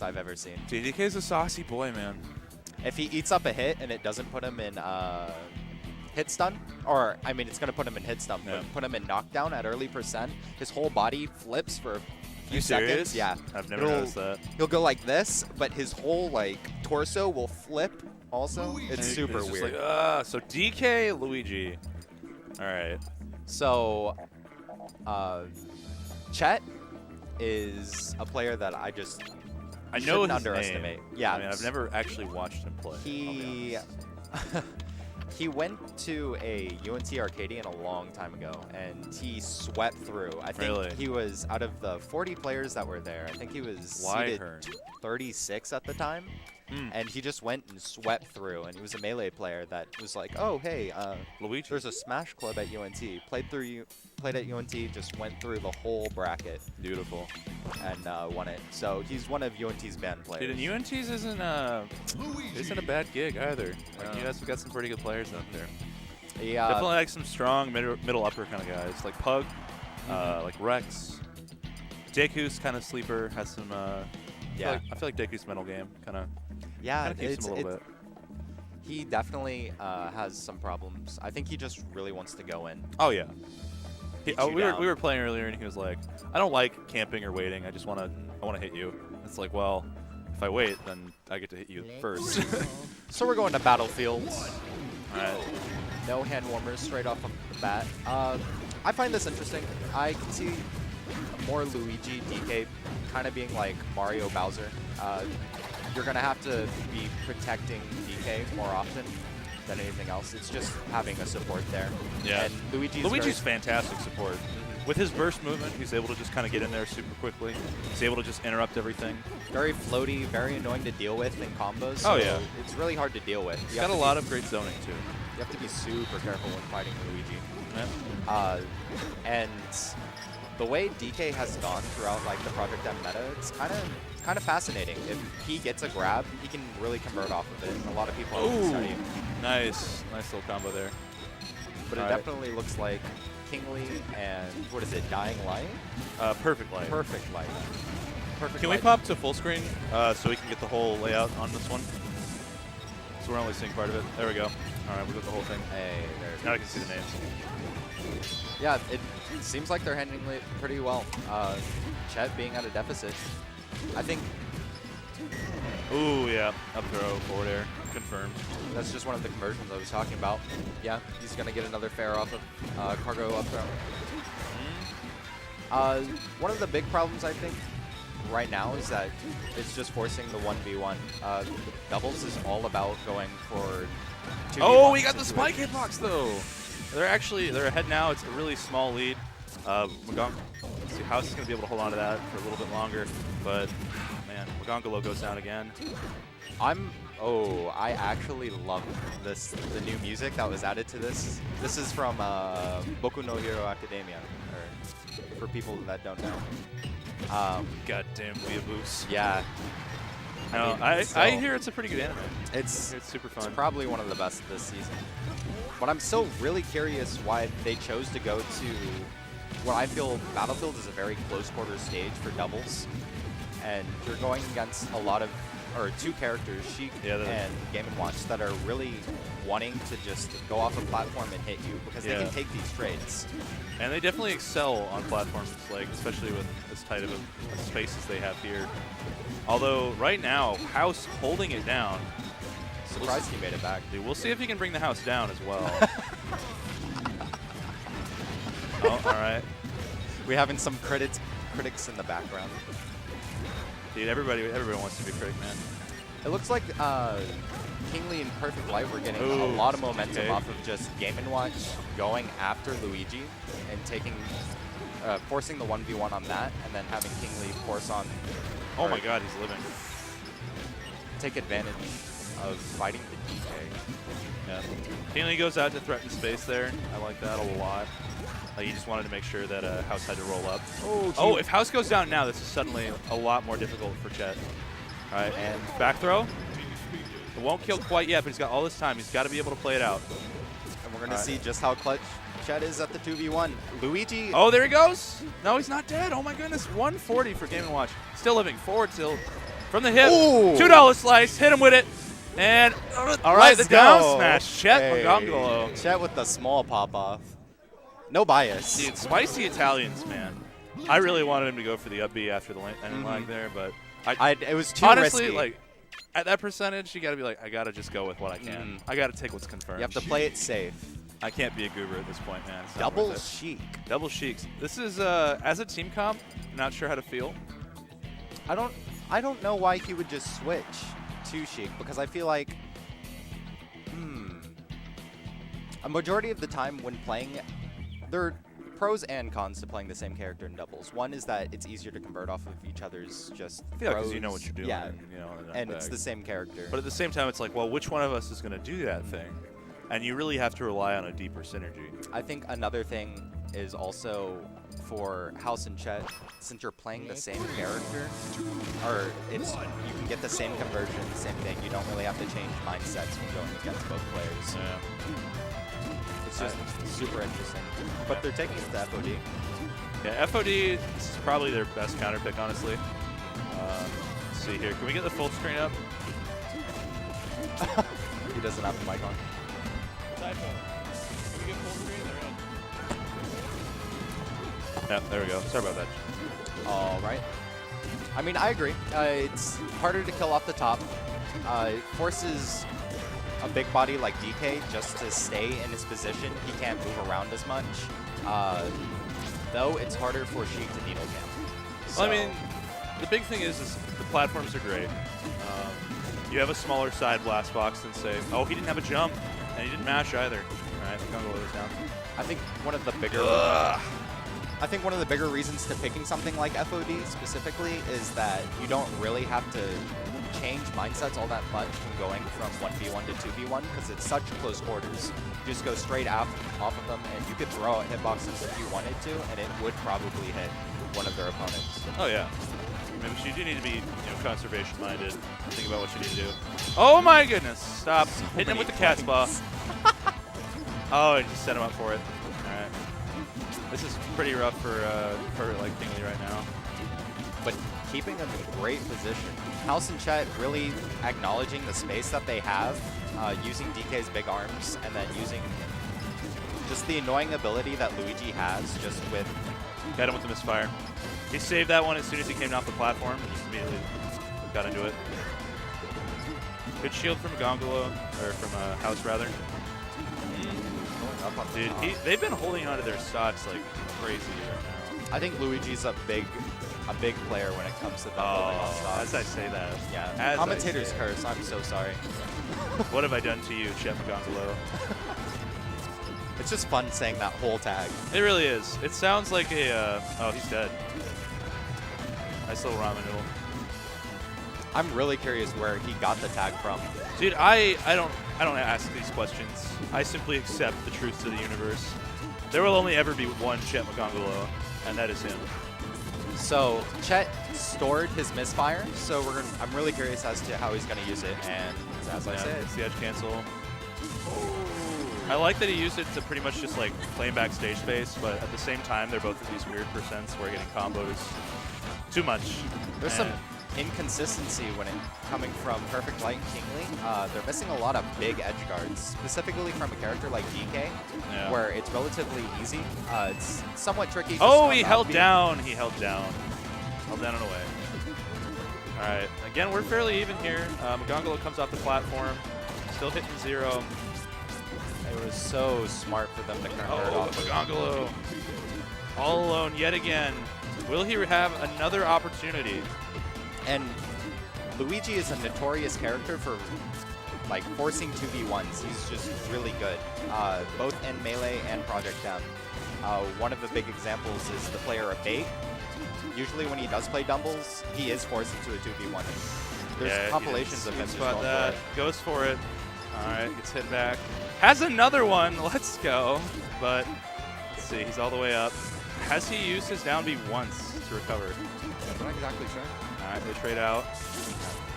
I've ever seen. DK's a saucy boy, man. If he eats up a hit and it doesn't put him in hit stun, or I mean, it's going to put him in hit stun, but put him in knockdown at early percent, his whole body flips for a few seconds. Yeah. I've never noticed that. He'll go like this, but his whole like torso will flip also. It's super weird. Like, so DK, Luigi. All right. So, Chet is a player that I know shouldn't his underestimate. name. Yeah, I mean, I've never actually watched him play. He went to a UNT Arcadian a long time ago, and he swept through. I think he was, out of the 40 players that were there, I think he was seeded 36 at the time. And he just went and swept through, and he was a Melee player that was like, oh, hey, Luigi. There's a Smash Club at UNT. Played at UNT, just went through the whole bracket. Beautiful. And won it. So he's one of UNT's band players. Dude, and UNT's isn't a bad gig either. Like, you guys have got some pretty good players out there. Yeah. Definitely like some strong middle upper kind of guys, like Pug, like Rex. Deku's kind of sleeper, has some. I feel like Deku's mental game kind of. Yeah, keeps him a little bit. He definitely has some problems. I think he just really wants to go in. Oh yeah. We were playing earlier, and he was like, "I don't like camping or waiting. I want to hit you." It's like, well, if I wait, then I get to hit you first. So we're going to Battlefield. All right. No hand warmers straight off of the bat. I find this interesting. I can see more Luigi, DK, kind of being like Mario Bowser. You're going to have to be protecting DK more often than anything else. It's just having a support there. Yeah. And Luigi's fantastic support. With his burst movement, he's able to just kind of get in there super quickly. He's able to just interrupt everything. Very floaty, very annoying to deal with in combos. So it's really hard to deal with. He's got a lot of great zoning, too. You have to be super careful when fighting Luigi. Yeah. And the way DK has gone throughout like the Project M meta, it's kind of fascinating. If he gets a grab, he can really convert off of it. And a lot of people are studying. Nice little combo there. But it definitely looks like KinGly and what is it, Dying Light? Perfect Light. Perfect Light. Can we pop to full screen so we can get the whole layout on this one? So we're only seeing part of it. There we go. All right, we got the whole thing. Hey, there. Now I can see the names. Yeah, it seems like they're handling it pretty well. Chet being at a deficit. I think. Ooh, yeah. Up throw, forward air. Confirmed. That's just one of the conversions I was talking about. Yeah, he's going to get another fair off of cargo up throw. One of the big problems, I think, right now is that it's just forcing the 1v1. Doubles is all about going for 2v1. Oh, we got the spike hitbox, though. They're ahead now. It's a really small lead. Let's see how he's going to be able to hold on to that for a little bit longer. But, man, Magongalo goes down again. I actually love the new music that was added to this. This is from Boku no Hero Academia, or for people that don't know. Goddamn weeaboos. Yeah. No, I hear it's a pretty good anime. It's super fun. It's probably one of the best this season. But I'm still really curious why they chose to go to what I feel Battlefield is a very close quarter stage for doubles. And you're going against two characters, Sheik and Game & Watch, that are really wanting to just go off a platform and hit you because they can take these trades. And they definitely excel on platforms, like especially with as tight of a space as they have here. Although right now, House holding it down. Surprised he made it back. Dude, we'll see if he can bring the House down as well. Oh, all right. We're having some critics in the background. Dude, everybody wants to be critic, man. It looks like KinGly and Perfect Light were getting a lot of momentum off of just Game & Watch going after Luigi and forcing the 1v1 on that, and then having KinGly force on. Oh my God, he's living. Take advantage of fighting the DK. Yeah. KinGly goes out to threaten space there. I like that a lot. He just wanted to make sure that House had to roll up. Oh, if House goes down now, this is suddenly a lot more difficult for Chet. All right, and back throw. It won't kill quite yet, but he's got all this time. He's got to be able to play it out. And we're going to see just how clutch Chet is at the 2v1. Luigi. Oh, there he goes. No, he's not dead. Oh, my goodness. 140 for Game & Watch. Still living. Forward tilt. from the hip. Ooh. $2 slice. Hit him with it. And all right, Let's the down go. smash. ChetMagongalo. Chet with the small pop-off. No bias. Dude, spicy Italians, man. I really wanted him to go for the up B after the ending lag there, but it was too honestly, risky. like, at that percentage, you got to be like, I got to just go with what I can. I got to take what's confirmed. You have to play it safe. I can't be a goober at this point, man. It's not Double worth it. Sheik. Double Sheiks. This is, as a team comp, not sure how to feel. I don't know why he would just switch to Sheik, because I feel like a majority of the time when playing, there are pros and cons to playing the same character in doubles. One is that it's easier to convert off of each other's just Yeah, because throws. you know what you're doing. Yeah, You know, and it's the same character. But at the same time, it's like, well, which one of us is going to do that thing? And you really have to rely on a deeper synergy. I think another thing is also for House and Chet, since you're playing the same character, or you can get the same conversion, same thing. You don't really have to change mindsets when going against both players. Yeah. It's just super interesting. But they're taking it to FOD. Yeah, FOD, this is probably their best counter pick, honestly. Let's see here. Can we get the full screen up? He doesn't have the mic on. Can we get full screen? Yeah, there we go. Sorry about that. All right. I mean, I agree. It's harder to kill off the top. It forces a big body like DK just to stay in his position. He can't move around as much. Though it's harder for Sheik to needle camp. So Well, I mean, the big thing is the platforms are great. You have a smaller side blast box than say, oh, he didn't have a jump, and he didn't mash either. All right, Magongalo is down. I think one of the bigger reasons to picking something like FOD specifically is that you don't really have to change mindsets all that much from going from 1v1 to 2v1 because it's such close quarters. You just go straight off of them, and you could throw out hitboxes if you wanted to, and it would probably hit one of their opponents. Oh, yeah. Maybe you do need to be, conservation-minded. Think about what you need to do. Oh, my goodness. Stop. Hitting him with the cat's paw. Oh, I just set him up for it. All right. This is pretty rough for like KinGly right now. But keeping them in great position. House and Chet really acknowledging the space that they have, using DK's big arms, and then using just the annoying ability that Luigi has just with... Got him with the misfire. He saved that one as soon as he came off the platform. Just immediately got into it. Good shield from Magongalo, or from House rather. Dude, they've been holding on to their stocks like crazy right now. I think Luigi's a big player when it comes to the holding on stocks. As I say that. Yeah, As commentator's curse. I'm so sorry. What have I done to you, ChetMagongalo? It's just fun saying that whole tag. It really is. It sounds like a, oh, he's dead. Nice little ramen noodle. I'm really curious where he got the tag from. Dude, I don't ask these questions. I simply accept the truths of the universe. There will only ever be one ChetMagongalo, and that is him. So Chet stored his misfire, so I'm really curious as to how he's going to use it. And as I said, it's the edge cancel. I like that he used it to pretty much just like claim back stage space, but at the same time, they're both at these weird percents where getting comboed is too much. There's some inconsistency when it coming from Perfect Light and KinGly. They're missing a lot of big edge guards, specifically from a character like DK, where it's relatively easy. It's somewhat tricky. Oh, he held down. He held down. Held down and away. All right. Again, we're fairly even here. Magongalo comes off the platform, still hitting 0. It was so smart for them to convert off. Magongalo all alone yet again. Will he have another opportunity? And Luigi is a notorious character for like forcing 2v1s. He's just really good, both in Melee and Project M. One of the big examples is the player Abate. Usually when he does play doubles, he is forced into a 2v1. There's compilations of him just going for it. Goes for it. All right, gets hit back. Has another one. Let's go. But let's see, he's all the way up. Has he used his down B once to recover? I'm not exactly sure. All right, they trade out.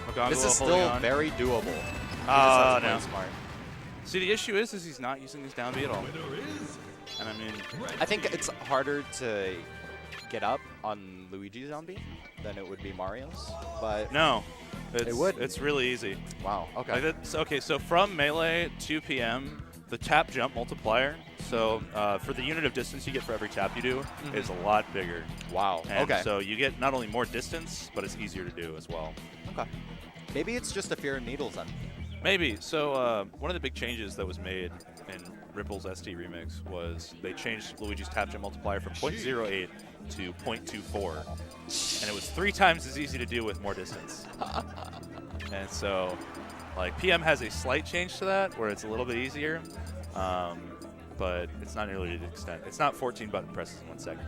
Magongalo this is still very doable. Oh, no. Smart. See, the issue is he's not using his down B at all. And I mean, I think it's harder to get up on Luigi's down B than it would be Mario's. But no, It would. It's really easy. Wow. Okay. Like okay, so from melee to PM, the tap jump multiplier, so for the unit of distance you get for every tap you do, is a lot bigger. Wow. And okay. so you get not only more distance, but it's easier to do as well. Okay. Maybe it's just a fear of needles then. Maybe. So one of the big changes that was made in Ripple's ST remix was they changed Luigi's tap jump multiplier from 0.08 to 0.24. And it was 3 times as easy to do with more distance. And so, like, PM has a slight change to that, where it's a little bit easier, but it's not nearly to the extent. It's not 14 button presses in 1 second.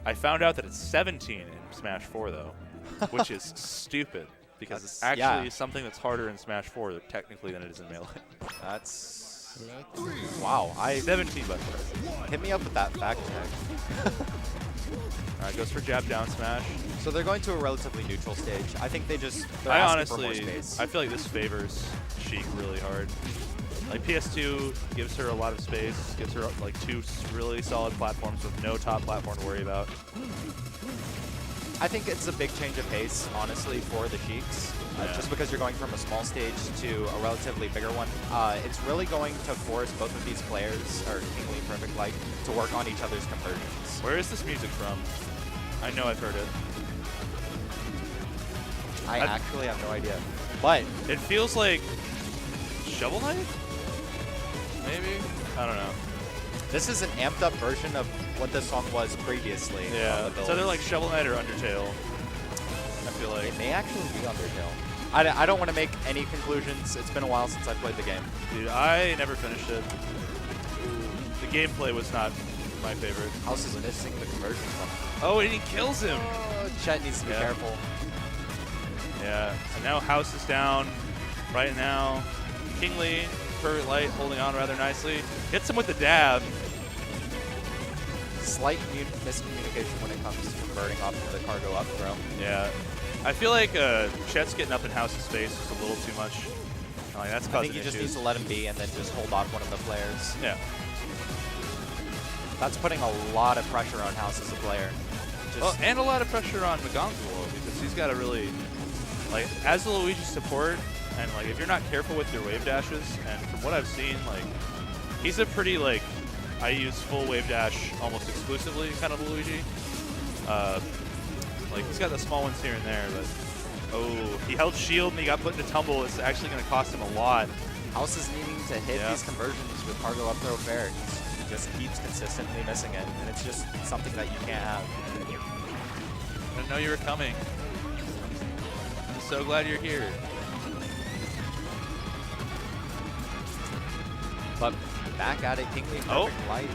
I found out that it's 17 in Smash 4, though, which is stupid, because it's actually something that's harder in Smash 4, technically, than it is in Melee. That's... Wow. 17 button presses. Hit me up with that fact check. All right, goes for jab down smash. So they're going to a relatively neutral stage. I think they're I asking for more honestly, space. I feel like this favors Sheik really hard. Like PS2 gives her a lot of space, gives her like 2 really solid platforms with no top platform to worry about. I think it's a big change of pace, honestly, for the Sheiks. Just because you're going from a small stage to a relatively bigger one. It's really going to force both of these players, or KinGly and Perfect Light, to work on each other's conversions. Where is this music from? I know I've heard it. I actually have no idea. But it feels like Shovel Knight? Maybe? I don't know. This is an amped up version of what this song was previously. Yeah, it's either like Shovel Knight or Undertale. I feel like. It may actually be Undertale. I don't want to make any conclusions. It's been a while since I played the game. Dude, I never finished it. The gameplay was not my favorite. House is missing the conversion from. Oh, and he kills him. Oh, Chet needs to be careful. Yeah, and now House is down right now. KinGly, Perfect Light holding on rather nicely. Hits him with the dab. Slight miscommunication when it comes to converting off of the cargo up throw. Yeah. I feel like Chet's getting up in House's face just a little too much. Like, that's causing I think he just needs to let him be and then just hold off one of the players. Yeah. That's putting a lot of pressure on House as a player. Well, and a lot of pressure on Magongalo, because he's got to really, like, as the Luigi support, and like if you're not careful with your wave dashes, and from what I've seen, like, he's a pretty, like, I use full wave dash almost exclusively kind of Luigi. Like, he's got the small ones here and there, but oh, he held shield and he got put into tumble. It's actually going to cost him a lot. House is needing to hit these conversions with cargo up throw fair. He just keeps consistently missing it, and it's just something that you can't have. I didn't know you were coming. I'm so glad you're here. But back at it, KinGly Perfect Light.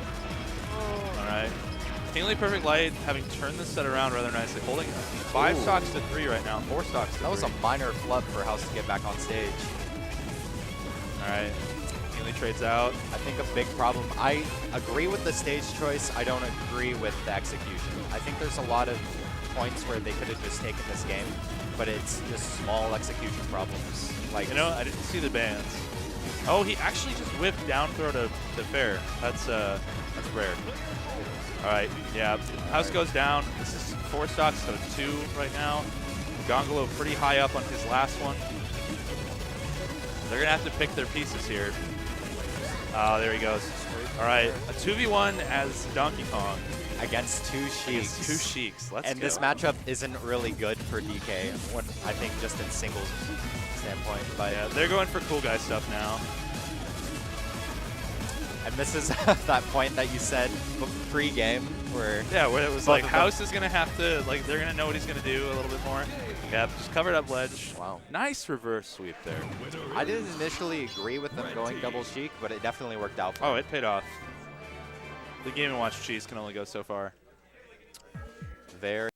All right. KinGly Perfect Light having turned this set around rather nicely, holding 5 stocks to 3 right now, 4 stocks to 3. That was a minor flub for House to get back on stage. All right. KinGly trades out. I think a big problem. I agree with the stage choice. I don't agree with the execution. I think there's a lot of points where they could have just taken this game, but it's just small execution problems. Like, you know, I didn't see the bans. Oh, he actually just whipped down throw to fair. That's rare. All right, yeah. House goes down. This is 4 stocks to 2 right now. Magongalo pretty high up on his last one. They're gonna have to pick their pieces here. Oh, there he goes. All right, a 2v1 as Donkey Kong against 2 Sheiks. 2 Sheiks. Let's and go. This matchup isn't really good for DK. I think just in singles standpoint. But yeah, they're going for cool guy stuff now. And this is that point that you said pre-game where where it was like House is gonna have to, like, they're gonna know what he's gonna do a little bit more. Yep, just covered up ledge. Wow. Nice reverse sweep there. I didn't initially agree with them going double Sheik, but it definitely worked out for Oh, them. it paid off. The Game & Watch cheese can only go so far. Very